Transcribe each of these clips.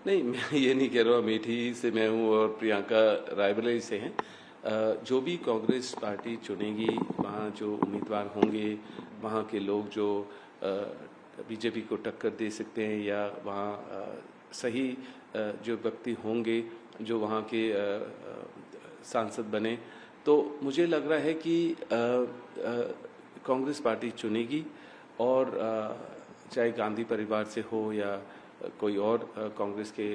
नहीं, मैं ये नहीं कह रहा हूँ अमेठी से मैं हूँ और प्रियंका रायबरेली से हैं। जो भी कांग्रेस पार्टी चुनेगी, वहाँ जो उम्मीदवार होंगे, वहाँ के लोग जो बीजेपी को टक्कर दे सकते हैं या वहाँ सही जो व्यक्ति होंगे जो वहाँ के सांसद बने, तो मुझे लग रहा है कि कांग्रेस पार्टी चुनेगी। और चाहे गांधी परिवार से हो या कोई और कांग्रेस के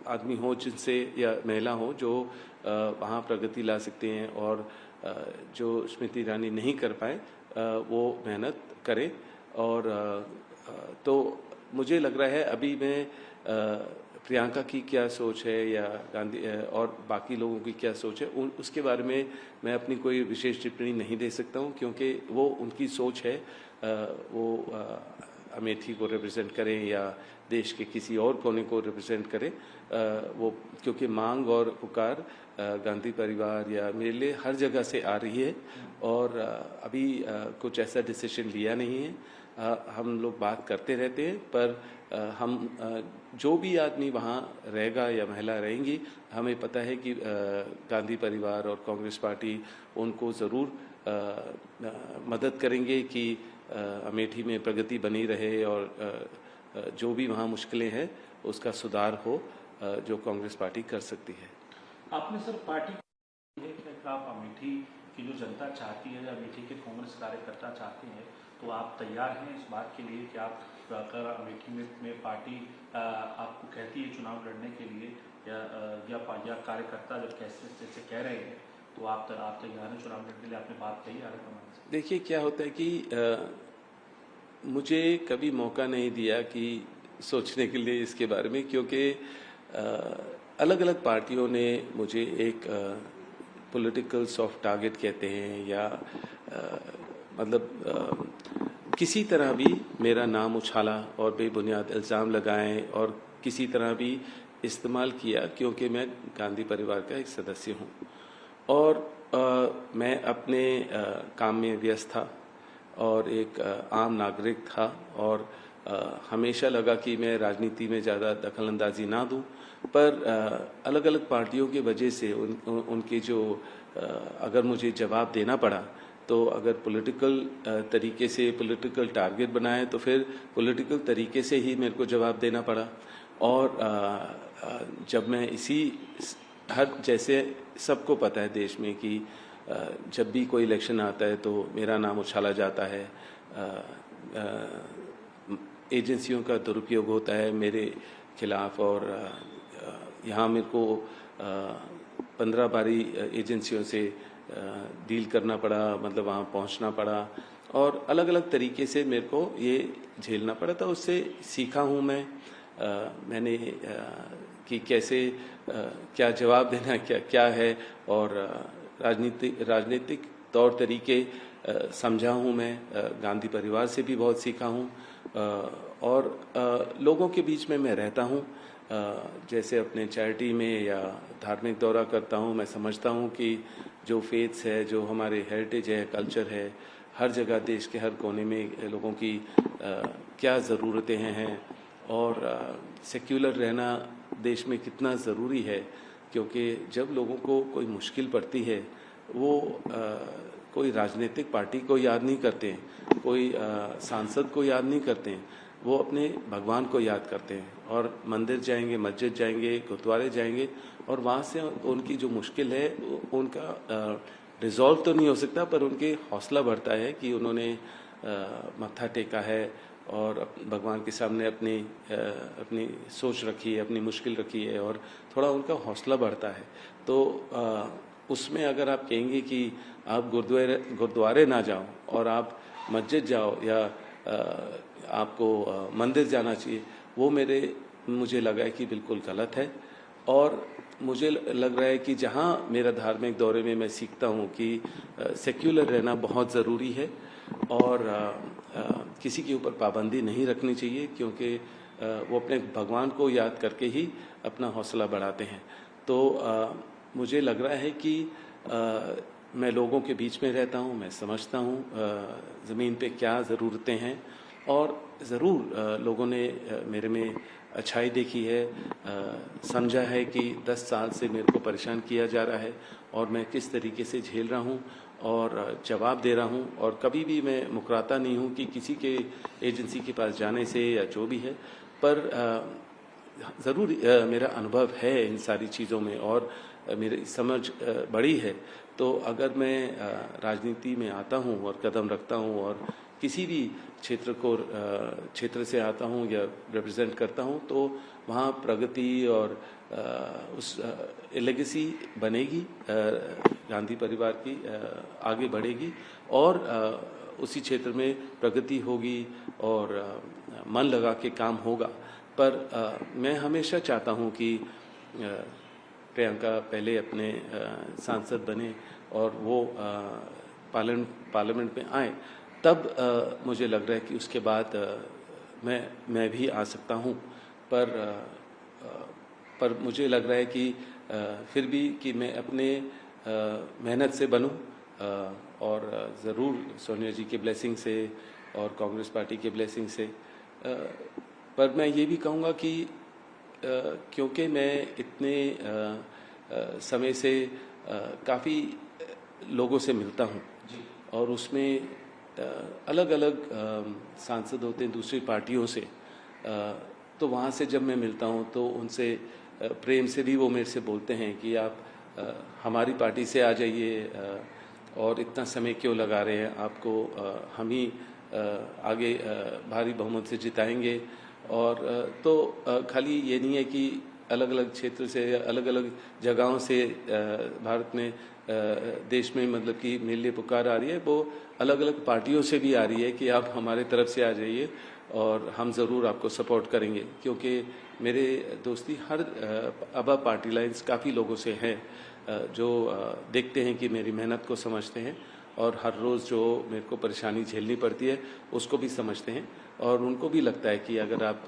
आदमी हो जिनसे या महिला हो जो वहाँ प्रगति ला सकते हैं और जो स्मृति ईरानी नहीं कर पाए वो मेहनत करें। और तो मुझे लग रहा है अभी मैं प्रियंका की क्या सोच है या गांधी और बाकी लोगों की क्या सोच है उसके बारे में मैं अपनी कोई विशेष टिप्पणी नहीं दे सकता हूँ, क्योंकि वो उनकी सोच है। वो अमेठी को रिप्रेजेंट करें या देश के किसी और कोने को रिप्रेजेंट करें, वो क्योंकि मांग और पुकार गांधी परिवार या मेरे लिए हर जगह से आ रही है और अभी कुछ ऐसा डिसीजन लिया नहीं है। हम लोग बात करते रहते हैं, पर हम जो भी आदमी वहाँ रहेगा या महिला रहेंगी, हमें पता है कि गांधी परिवार और कांग्रेस पार्टी उनको ज़रूर मदद करेंगे कि अमेठी में प्रगति बनी रहे और जो भी वहाँ मुश्किलें हैं उसका सुधार हो, जो कांग्रेस पार्टी कर सकती है। आपने सर पार्टी है कि आप अमेठी की जो जनता चाहती है या अमेठी के कांग्रेस कार्यकर्ता चाहते हैं, तो आप तैयार हैं इस बात के लिए कि आप अगर अमेठी में पार्टी आपको कहती है चुनाव लड़ने के लिए या कार्यकर्ता जब कैसे कह रहे हैं, तो आप तैयार हैं चुनाव लड़ने के लिए? आपने बात कही आगे कमान से। देखिए क्या होता है कि मुझे कभी मौका नहीं दिया कि सोचने के लिए इसके बारे में, क्योंकि अलग अलग पार्टियों ने मुझे एक पॉलिटिकल सॉफ्ट टारगेट कहते हैं या मतलब किसी तरह भी मेरा नाम उछाला और बेबुनियाद इल्ज़ाम लगाएं और किसी तरह भी इस्तेमाल किया, क्योंकि मैं गांधी परिवार का एक सदस्य हूं और मैं अपने काम में व्यस्त था और एक आम नागरिक था और हमेशा लगा कि मैं राजनीति में ज़्यादा दखलंदाजी ना दूं, पर अलग अलग पार्टियों की वजह से उनके जो अगर मुझे जवाब देना पड़ा, तो अगर पॉलिटिकल तरीके से पॉलिटिकल टारगेट बनाए तो फिर पॉलिटिकल तरीके से ही मेरे को जवाब देना पड़ा। और जब मैं जैसे सबको पता है देश में कि जब भी कोई इलेक्शन आता है तो मेरा नाम उछाला जाता है, एजेंसियों का दुरुपयोग होता है मेरे खिलाफ और यहाँ मेरे को 15 बारी एजेंसियों से डील करना पड़ा, मतलब वहाँ पहुँचना पड़ा और अलग अलग तरीके से मेरे को ये झेलना पड़ा था। उससे सीखा हूँ मैंने कि कैसे क्या जवाब देना क्या है और राजनीतिक तौर तरीके समझा हूँ मैं। गांधी परिवार से भी बहुत सीखा हूँ और लोगों के बीच में मैं रहता हूँ। जैसे अपने चैरिटी में या धार्मिक दौरा करता हूँ, मैं समझता हूँ कि जो फेथ्स है, जो हमारे हेरिटेज है, कल्चर है, हर जगह देश के हर कोने में लोगों की क्या ज़रूरतें हैं और सेक्युलर रहना देश में कितना ज़रूरी है। क्योंकि जब लोगों को कोई मुश्किल पड़ती है वो कोई राजनीतिक पार्टी को याद नहीं करते हैं, कोई सांसद को याद नहीं करते हैं, वो अपने भगवान को याद करते हैं और मंदिर जाएंगे, मस्जिद जाएंगे, गुरुद्वारे जाएंगे और वहाँ से उनकी जो मुश्किल है उनका रिजॉल्व तो नहीं हो सकता, पर उनके हौसला बढ़ता है कि उन्होंने मत्था टेका है और भगवान के सामने अपनी सोच रखी है, अपनी मुश्किल रखी है और थोड़ा उनका हौसला बढ़ता है। तो उसमें अगर आप कहेंगे कि आप गुरुद्वारे ना जाओ और आप मस्जिद जाओ या आपको मंदिर जाना चाहिए, वो मुझे लगा है कि बिल्कुल गलत है। और मुझे लग रहा है कि जहाँ मेरा धार्मिक दौरे में मैं सीखता हूँ कि सेक्युलर रहना बहुत ज़रूरी है और किसी के ऊपर पाबंदी नहीं रखनी चाहिए, क्योंकि वो अपने भगवान को याद करके ही अपना हौसला बढ़ाते हैं। तो मुझे लग रहा है कि मैं लोगों के बीच में रहता हूँ, मैं समझता हूँ ज़मीन पे क्या ज़रूरतें हैं और ज़रूर लोगों ने मेरे में अच्छाई देखी है, समझा है कि 10 साल से मेरे को परेशान किया जा रहा है और मैं किस तरीके से झेल रहा हूँ और जवाब दे रहा हूँ, और कभी भी मैं मुकराता नहीं हूँ कि किसी के एजेंसी के पास जाने से या जो भी है। पर ज़रूर मेरा अनुभव है इन सारी चीज़ों में और मेरी समझ बड़ी है। तो अगर मैं राजनीति में आता हूँ और कदम रखता हूँ और किसी भी क्षेत्र से आता हूँ या रिप्रेजेंट करता हूँ, तो वहाँ प्रगति और उस लेगेसी बनेगी, गांधी परिवार की आगे बढ़ेगी और उसी क्षेत्र में प्रगति होगी और मन लगा के काम होगा। पर मैं हमेशा चाहता हूँ कि प्रियंका पहले अपने सांसद बने और वो पार्लियामेंट में आए, तब मुझे लग रहा है कि उसके बाद मैं भी आ सकता हूँ। पर मुझे लग रहा है कि फिर भी कि मैं अपने मेहनत से बनूं और ज़रूर सोनिया जी के ब्लेसिंग से और कांग्रेस पार्टी के ब्लेसिंग से। पर मैं ये भी कहूँगा कि क्योंकि मैं इतने समय से काफ़ी लोगों से मिलता हूँ और उसमें अलग अलग सांसद होते हैं दूसरी पार्टियों से, तो वहाँ से जब मैं मिलता हूँ तो उनसे प्रेम से भी वो मेरे से बोलते हैं कि आप हमारी पार्टी से आ जाइए और इतना समय क्यों लगा रहे हैं, आपको हम ही आगे भारी बहुमत से जिताएंगे। और तो खाली ये नहीं है कि अलग अलग क्षेत्र से अलग अलग जगहों से भारत में देश में मतलब कि मेरे लिए पुकार आ रही है, वो अलग अलग पार्टियों से भी आ रही है कि आप हमारे तरफ से आ जाइए और हम ज़रूर आपको सपोर्ट करेंगे। क्योंकि मेरे दोस्ती हर अबा पार्टी लाइन्स काफ़ी लोगों से हैं जो देखते हैं कि मेरी मेहनत को समझते हैं और हर रोज़ जो मेरे को परेशानी झेलनी पड़ती है उसको भी समझते हैं, और उनको भी लगता है कि अगर आप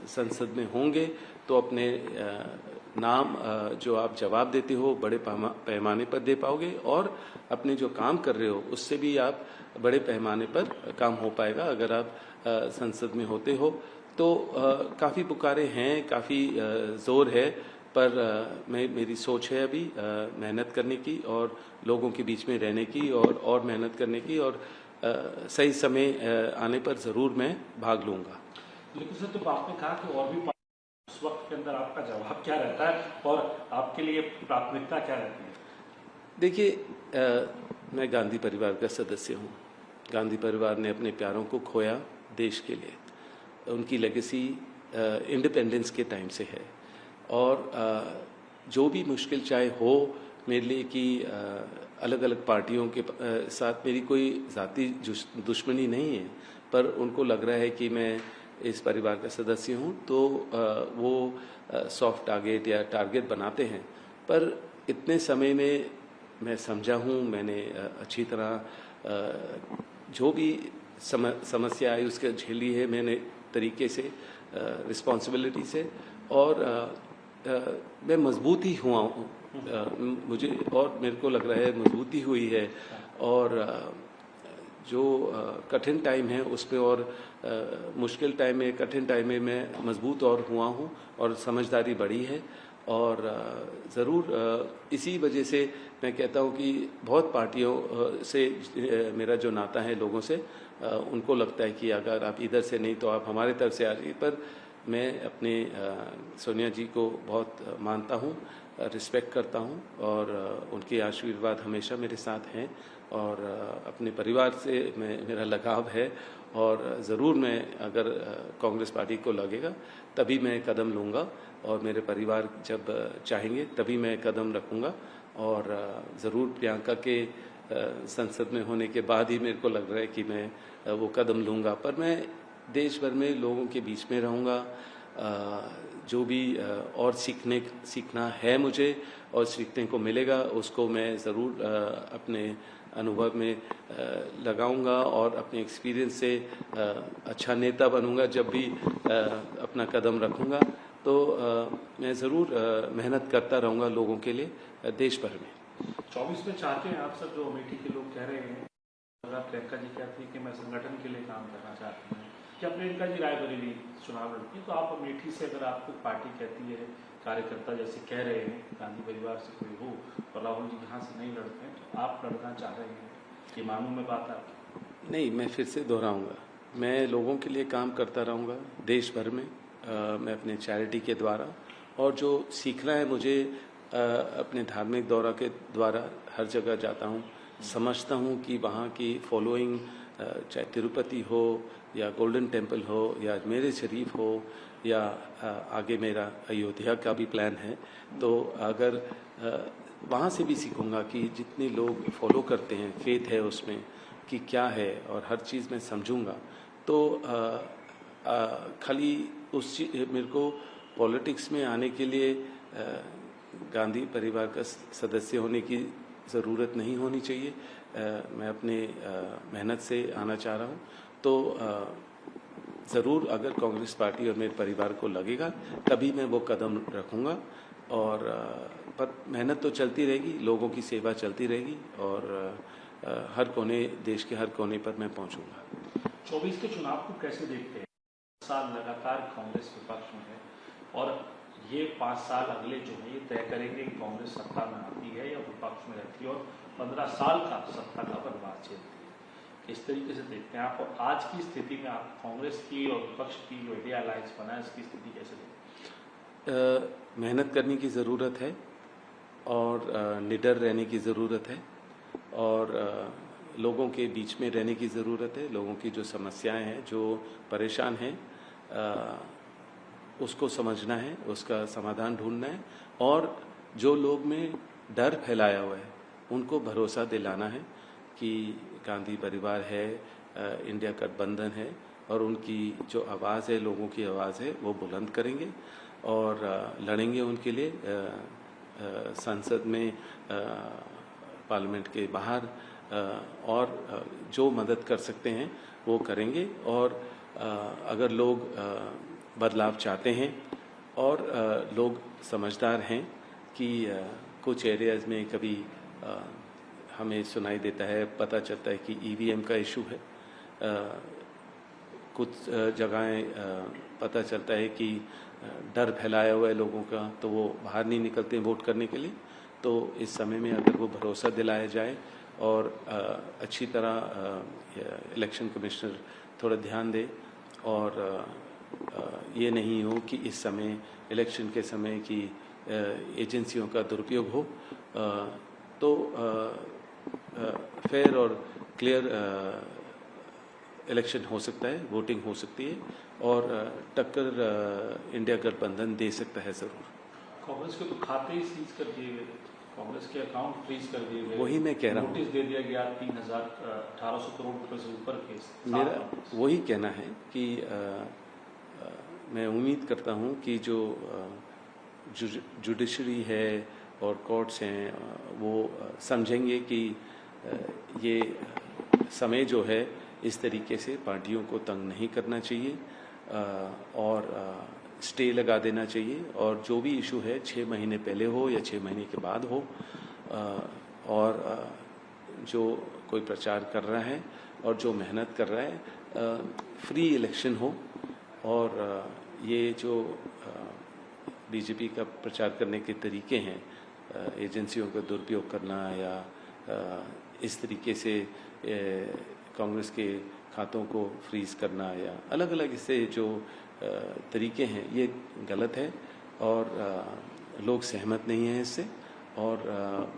संसद में होंगे तो अपने नाम जो आप जवाब देते हो बड़े पैमाने पर दे पाओगे और अपने जो काम कर रहे हो उससे भी आप बड़े पैमाने पर काम हो पाएगा अगर आप संसद में होते हो। तो काफ़ी पुकारे हैं, काफ़ी ज़ोर है, पर मेरी सोच है अभी मेहनत करने की और लोगों के बीच में रहने की और मेहनत करने की, और सही समय आने पर ज़रूर मैं भाग लूँगा। लेकिन सर, तो आपने कहा कि और भी उस वक्त के अंदर आपका जवाब क्या रहता है और आपके लिए प्राथमिकता क्या रहती है? देखिए, मैं गांधी परिवार का सदस्य हूँ। गांधी परिवार ने अपने प्यारों को खोया देश के लिए, उनकी लेगेसी इंडिपेंडेंस के टाइम से है और जो भी मुश्किल चाहे हो मेरे लिए कि अलग अलग पार्टियों के साथ मेरी कोई ज़ाती दुश्मनी नहीं है, पर उनको लग रहा है कि मैं इस परिवार का सदस्य हूँ तो वो सॉफ्ट टारगेट या टारगेट बनाते हैं। पर इतने समय में मैं समझा हूँ, मैंने अच्छी तरह जो भी समस्या आई उसके झेली है मैंने तरीके से, रिस्पॉन्सिबिलिटी से, और मैं मजबूत ही हुआ हूँ, मुझे और मेरे को लग रहा है मजबूती हुई है, और जो कठिन टाइम है उसमें और मुश्किल टाइम में, कठिन टाइम में मैं मजबूत और हुआ हूँ और समझदारी बढ़ी है। और ज़रूर इसी वजह से मैं कहता हूँ कि बहुत पार्टियों से मेरा जो नाता है लोगों से, उनको लगता है कि अगर आप इधर से नहीं तो आप हमारे तरफ से आ जाइए। पर मैं अपने सोनिया जी को बहुत मानता हूँ, रिस्पेक्ट करता हूँ और उनके आशीर्वाद हमेशा मेरे साथ हैं, और अपने परिवार से मेरा लगाव है, और ज़रूर मैं अगर कांग्रेस पार्टी को लगेगा तभी मैं कदम लूँगा, और मेरे परिवार जब चाहेंगे तभी मैं कदम रखूँगा, और ज़रूर प्रियंका के संसद में होने के बाद ही मेरे को लग रहा है कि मैं वो कदम लूँगा। पर मैं देश भर में लोगों के बीच में रहूँगा, जो भी और सीखना है मुझे और सीखने को मिलेगा उसको मैं ज़रूर अपने अनुभव में लगाऊंगा और अपने एक्सपीरियंस से अच्छा नेता बनूंगा। जब भी अपना कदम रखूंगा तो मैं ज़रूर मेहनत करता रहूंगा लोगों के लिए देश भर में। 24 में चाहते हैं आप सब, जो अमेठी के लोग कह रहे हैं, अगर प्रियंका जी कहती हैं कि मैं संगठन के लिए काम करना चाहती हूँ, क्या प्रियंका जी रायबरेली चुनाव लड़ती है, तो आप अमेठी से अगर आपको पार्टी कहती है, कार्यकर्ता जैसे कह रहे हैं गांधी परिवार से कोई हो और राहुल जी यहाँ से नहीं लड़ते हैं, तो आप लड़ना चाह रहे हैं, ये मानूं मैं बात आपकी? नहीं, मैं फिर से दोहराऊंगा, मैं लोगों के लिए काम करता रहूंगा देश भर में। मैं अपने चैरिटी के द्वारा और जो सीखना है मुझे अपने धार्मिक दौरा के द्वारा हर जगह जाता हूँ, समझता हूँ कि वहाँ की फॉलोइंग, चाहे तिरुपति हो या गोल्डन टेम्पल हो या अजमेर शरीफ हो या आगे मेरा अयोध्या का भी प्लान है, तो अगर वहाँ से भी सीखूंगा कि जितने लोग फॉलो करते हैं, फेथ है उसमें कि क्या है, और हर चीज़ में समझूंगा। तो खाली मेरे को पॉलिटिक्स में आने के लिए गांधी परिवार का सदस्य होने की ज़रूरत नहीं होनी चाहिए। मैं अपने मेहनत से आना चाह रहा हूँ, तो ज़रूर अगर कांग्रेस पार्टी और मेरे परिवार को लगेगा तभी मैं वो कदम रखूँगा। और पर मेहनत तो चलती रहेगी, लोगों की सेवा चलती रहेगी और हर कोने, देश के हर कोने पर मैं पहुँचूँगा। 24 के चुनाव को कैसे देखते हैं? 5 साल लगातार कांग्रेस विपक्ष में है और ये 5 साल अगले जो है ये तय करेंगे कि कांग्रेस सत्ता में आती है या विपक्ष में रहती है, और 15 साल का सत्ता का बनवास झेलती है। इस तरीके से देखते हैं आप, और आज की स्थिति में आप कांग्रेस की और विपक्ष की जो इंडिया अलायंस बना है इसकी स्थिति कैसे देखते हैं? मेहनत करने की ज़रूरत है और निडर रहने की ज़रूरत है और लोगों के बीच में रहने की ज़रूरत है। लोगों की जो समस्याएं हैं, जो परेशान हैं, उसको समझना है, उसका समाधान ढूंढना है, और जो लोग में डर फैलाया हुआ है उनको भरोसा दिलाना है कि गांधी परिवार है, इंडिया गठबंधन है, और उनकी जो आवाज़ है, लोगों की आवाज़ है, वो बुलंद करेंगे और लड़ेंगे उनके लिए संसद में, पार्लियामेंट के बाहर, और जो मदद कर सकते हैं वो करेंगे। और अगर लोग बदलाव चाहते हैं और लोग समझदार हैं कि कुछ एरियाज़ में कभी हमें सुनाई देता है, पता चलता है कि ईवीएम का इशू है, कुछ जगहें पता चलता है कि डर फैलाया हुआ है लोगों का, तो वो बाहर नहीं निकलते हैं वोट करने के लिए। तो इस समय में अगर वो भरोसा दिलाया जाए और अच्छी तरह इलेक्शन कमिश्नर थोड़ा ध्यान दे और ये नहीं हो कि इस समय इलेक्शन के समय की एजेंसियों का दुरुपयोग हो, तो फेयर और क्लियर इलेक्शन हो सकता है, वोटिंग हो सकती है और टक्कर इंडिया गठबंधन दे सकता है ज़रूर। कांग्रेस के तो खाते ही सीज कर दिए गए, कांग्रेस के अकाउंट फ्रीज कर दिए गए, वही मैं कह रहा हूँ, नोटिस दे दिया गया 1800 करोड़ रुपए से ऊपर के। मेरा वही कहना है कि मैं उम्मीद करता हूँ कि जो जुडिशरी है और कोर्ट्स हैं वो समझेंगे कि ये समय जो है इस तरीके से पार्टियों को तंग नहीं करना चाहिए और स्टे लगा देना चाहिए, और जो भी इशू है 6 महीने पहले हो या 6 महीने के बाद हो, और जो कोई प्रचार कर रहा है और जो मेहनत कर रहा है फ्री इलेक्शन हो, और ये जो बीजेपी का प्रचार करने के तरीके हैं, एजेंसियों का दुरुपयोग करना या इस तरीके से कांग्रेस के खातों को फ्रीज करना या अलग अलग इससे जो तरीके हैं, ये गलत है और लोग सहमत नहीं हैं इससे। और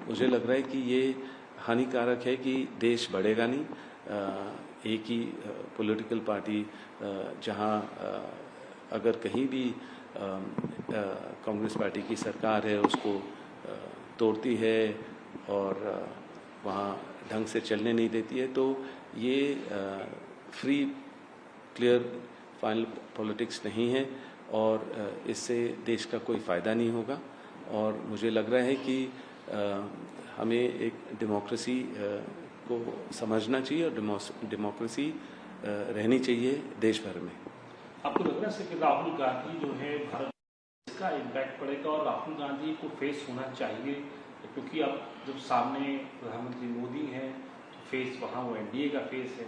मुझे लग रहा है कि ये हानिकारक है कि देश बढ़ेगा नहीं। एक ही पॉलिटिकल पार्टी जहां अगर कहीं भी कांग्रेस पार्टी की सरकार है उसको तोड़ती है और वहाँ ढंग से चलने नहीं देती है, तो ये फ्री क्लियर फाइनल पॉलिटिक्स नहीं है और इससे देश का कोई फ़ायदा नहीं होगा। और मुझे लग रहा है कि हमें एक डेमोक्रेसी को समझना चाहिए और डेमोक्रेसी रहनी चाहिए देश भर में। आपको लग रहा है कि राहुल गांधी जो है भारत इसका इम्पैक्ट पड़ेगा और राहुल गांधी को फेस होना चाहिए, क्योंकि अब जब सामने प्रधानमंत्री मोदी हैं तो फेस वहाँ वो एनडीए का फेस है,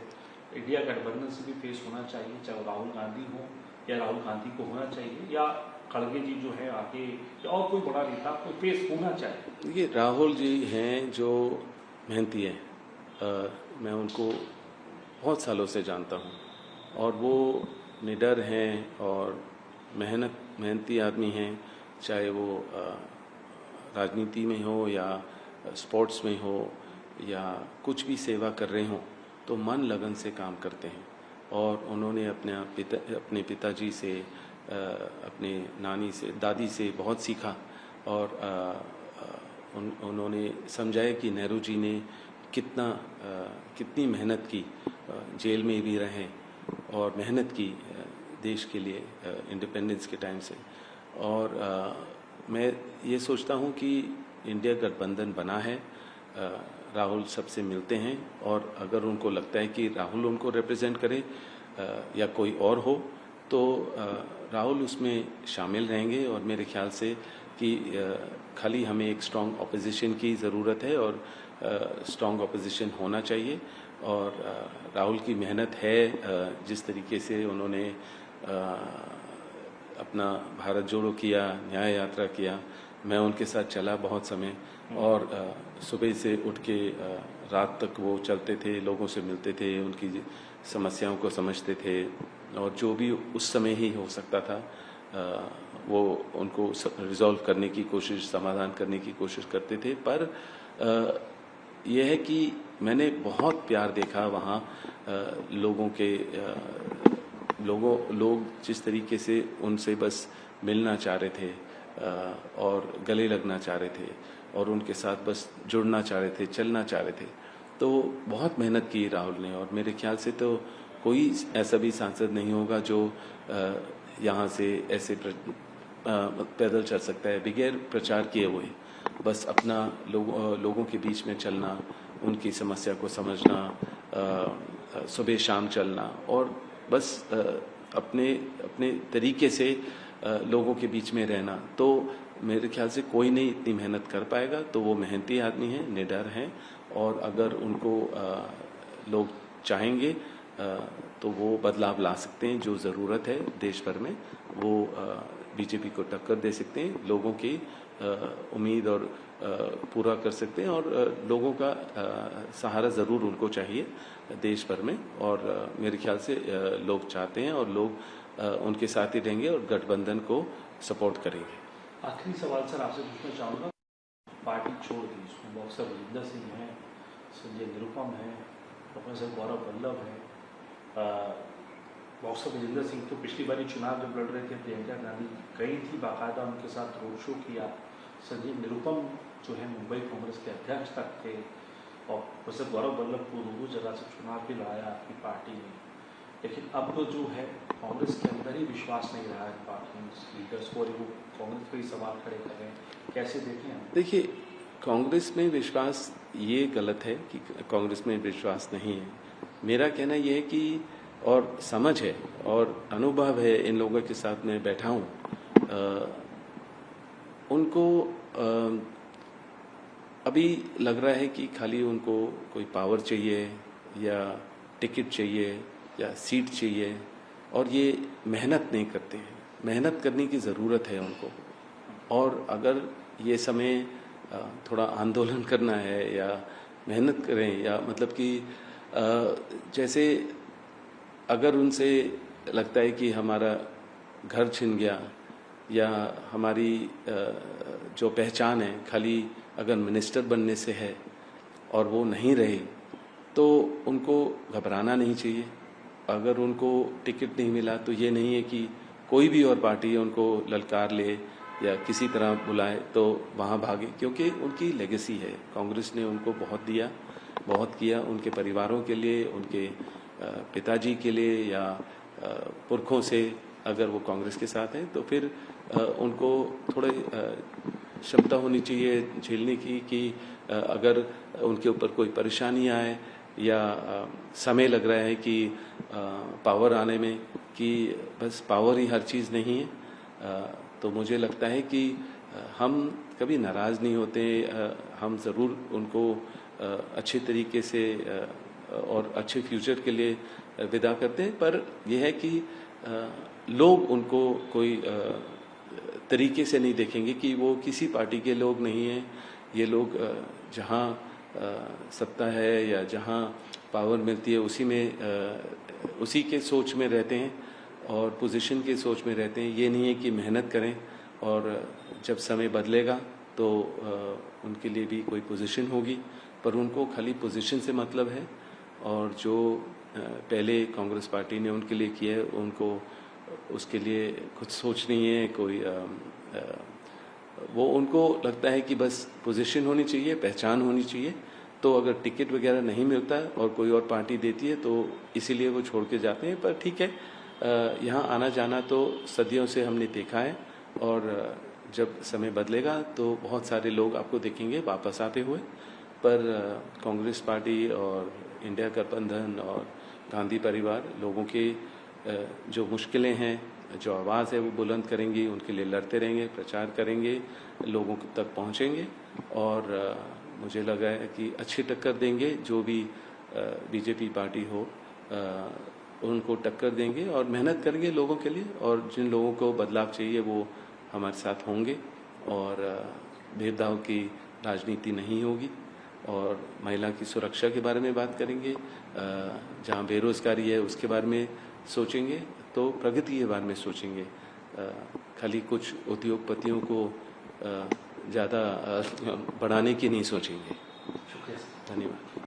इंडिया गठबंधन से भी फेस होना चाहिए, चाहे राहुल गांधी हो या राहुल गांधी को होना चाहिए, या खड़गे जी जो है आगे, या और कोई बड़ा नेता कोई फेस होना चाहिए? ये राहुल जी हैं जो मेहनती हैं, मैं उनको बहुत सालों से जानता हूँ और वो निडर हैं और मेहनती आदमी हैं, चाहे वो राजनीति में हो या स्पोर्ट्स में हो या कुछ भी सेवा कर रहे हों, तो मन लगन से काम करते हैं। और उन्होंने अपने पिताजी से, अपने नानी से, दादी से बहुत सीखा और उन्होंने समझाया कि नेहरू जी ने कितनी मेहनत की, जेल में भी रहे और मेहनत की देश के लिए इंडिपेंडेंस के टाइम से। और मैं ये सोचता हूँ कि इंडिया गठबंधन बना है, राहुल सबसे मिलते हैं और अगर उनको लगता है कि राहुल उनको रिप्रेजेंट करे या कोई और हो तो राहुल उसमें शामिल रहेंगे। और मेरे ख्याल से कि खाली हमें एक स्ट्रॉन्ग ऑपोजिशन की ज़रूरत है और स्ट्रॉन्ग ऑपोजिशन होना चाहिए। और राहुल की मेहनत है, जिस तरीके से उन्होंने अपना भारत जोड़ो किया, न्याय यात्रा किया, मैं उनके साथ चला बहुत समय और सुबह से उठ के रात तक वो चलते थे, लोगों से मिलते थे, उनकी समस्याओं को समझते थे और जो भी उस समय ही हो सकता था वो उनको रिजॉल्व करने की कोशिश, समाधान करने की कोशिश करते थे। पर यह है कि मैंने बहुत प्यार देखा वहाँ लोगों के, लोग जिस तरीके से उनसे बस मिलना चाह रहे थे और गले लगना चाह रहे थे और उनके साथ बस जुड़ना चाह रहे थे, चलना चाह रहे थे। तो बहुत मेहनत की राहुल ने और मेरे ख्याल से तो कोई ऐसा भी सांसद नहीं होगा जो यहाँ से ऐसे पैदल चल सकता है बगैर प्रचार किए हुए। बस अपना लोगों के बीच में चलना, उनकी समस्या को समझना, सुबह शाम चलना और बस अपने तरीके से लोगों के बीच में रहना। तो मेरे ख्याल से कोई नहीं इतनी मेहनत कर पाएगा। तो वो मेहनती आदमी हैं, निडर हैं और अगर उनको लोग चाहेंगे तो वो बदलाव ला सकते हैं। जो ज़रूरत है देश भर में वो बीजेपी को टक्कर दे सकते हैं, लोगों की उम्मीद और पूरा कर सकते हैं और लोगों का सहारा ज़रूर उनको चाहिए देश भर में। और मेरे ख्याल से लोग चाहते हैं और लोग उनके साथ ही रहेंगे और गठबंधन को सपोर्ट करेंगे। आखिरी सवाल सर आपसे पूछना चाहूँगा, पार्टी छोड़ दी, उसमें बॉक्सर बलजिंदर सिंह हैं, संजय निरुपम हैं, प्रोफेसर गौरव वल्लभ हैं। बॉक्सर बलजिंदर सिंह तो पिछली बारी चुनाव जब लड़ रहे थे प्रियंका गांधी गई थी, बाकायदा उनके साथ रोड शो किया। संजय निरुपम जो है मुंबई कांग्रेस के अध्यक्ष तक थे और प्रोफेसर गौरव वल्लभ को दो जगह से चुनाव भी लड़ाया आपकी पार्टी ने। लेकिन अब तो जो है कांग्रेस के अंदर ही विश्वास नहीं रहा है पार्टी लीडर्स को, और वो कांग्रेस पर ही सवाल खड़े कर रहे हैं, कैसे देखें हम? देखिए, कांग्रेस में विश्वास ये गलत है कि कांग्रेस में विश्वास नहीं है। मेरा कहना यह है कि और समझ है और अनुभव है, इन लोगों के साथ मैं बैठा हूँ, उनको अभी लग रहा है कि खाली उनको कोई पावर चाहिए या टिकट चाहिए या सीट चाहिए और ये मेहनत नहीं करते हैं। मेहनत करने की ज़रूरत है उनको। और अगर ये समय थोड़ा आंदोलन करना है या मेहनत करें, या मतलब कि जैसे अगर उनसे लगता है कि हमारा घर छिन गया या हमारी जो पहचान है खाली अगर मिनिस्टर बनने से है और वो नहीं रहे, तो उनको घबराना नहीं चाहिए। अगर उनको टिकट नहीं मिला तो ये नहीं है कि कोई भी और पार्टी उनको ललकार ले या किसी तरह बुलाए तो वहाँ भागे, क्योंकि उनकी लेगेसी है। कांग्रेस ने उनको बहुत दिया, बहुत किया उनके परिवारों के लिए, उनके पिताजी के लिए या पुरखों से। अगर वो कांग्रेस के साथ हैं तो फिर उनको थोड़े क्षमता होनी चाहिए झेलने की कि अगर उनके ऊपर कोई परेशानी आए या समय लग रहा है कि पावर आने में, कि बस पावर ही हर चीज़ नहीं है। तो मुझे लगता है कि हम कभी नाराज़ नहीं होते, हम ज़रूर उनको अच्छे तरीके से और अच्छे फ्यूचर के लिए विदा करते हैं। पर यह है कि लोग उनको कोई तरीके से नहीं देखेंगे कि वो किसी पार्टी के लोग नहीं हैं। ये लोग जहाँ सत्ता है या जहाँ पावर मिलती है उसी के सोच में रहते हैं और पोजीशन के सोच में रहते हैं। ये नहीं है कि मेहनत करें और जब समय बदलेगा तो उनके लिए भी कोई पोजीशन होगी, पर उनको खाली पोजीशन से मतलब है। और जो पहले कांग्रेस पार्टी ने उनके लिए किया है, उनको उसके लिए कुछ सोच नहीं है कोई। वो उनको लगता है कि बस पोजीशन होनी चाहिए, पहचान होनी चाहिए। तो अगर टिकट वगैरह नहीं मिलता और कोई और पार्टी देती है तो इसीलिए वो छोड़ के जाते हैं। पर ठीक है, यहाँ आना जाना तो सदियों से हमने देखा है और जब समय बदलेगा तो बहुत सारे लोग आपको देखेंगे वापस आते हुए। पर कांग्रेस पार्टी और इंडिया गठबंधन और गांधी परिवार लोगों के जो मुश्किलें हैं, जो आवाज़ है वो बुलंद करेंगी, उनके लिए लड़ते रहेंगे, प्रचार करेंगे, लोगों तक पहुँचेंगे और मुझे लगा है कि अच्छी टक्कर देंगे। जो भी बीजेपी पार्टी हो उनको टक्कर देंगे और मेहनत करेंगे लोगों के लिए। और जिन लोगों को बदलाव चाहिए वो हमारे साथ होंगे और भेदभाव की राजनीति नहीं होगी। और महिला की सुरक्षा के बारे में बात करेंगे, जहाँ बेरोजगारी है उसके बारे में सोचेंगे, तो प्रगति के बारे में सोचेंगे। खाली कुछ उद्योगपतियों को ज़्यादा बढ़ाने की नहीं सोचेंगे। शुक्रिया। धन्यवाद।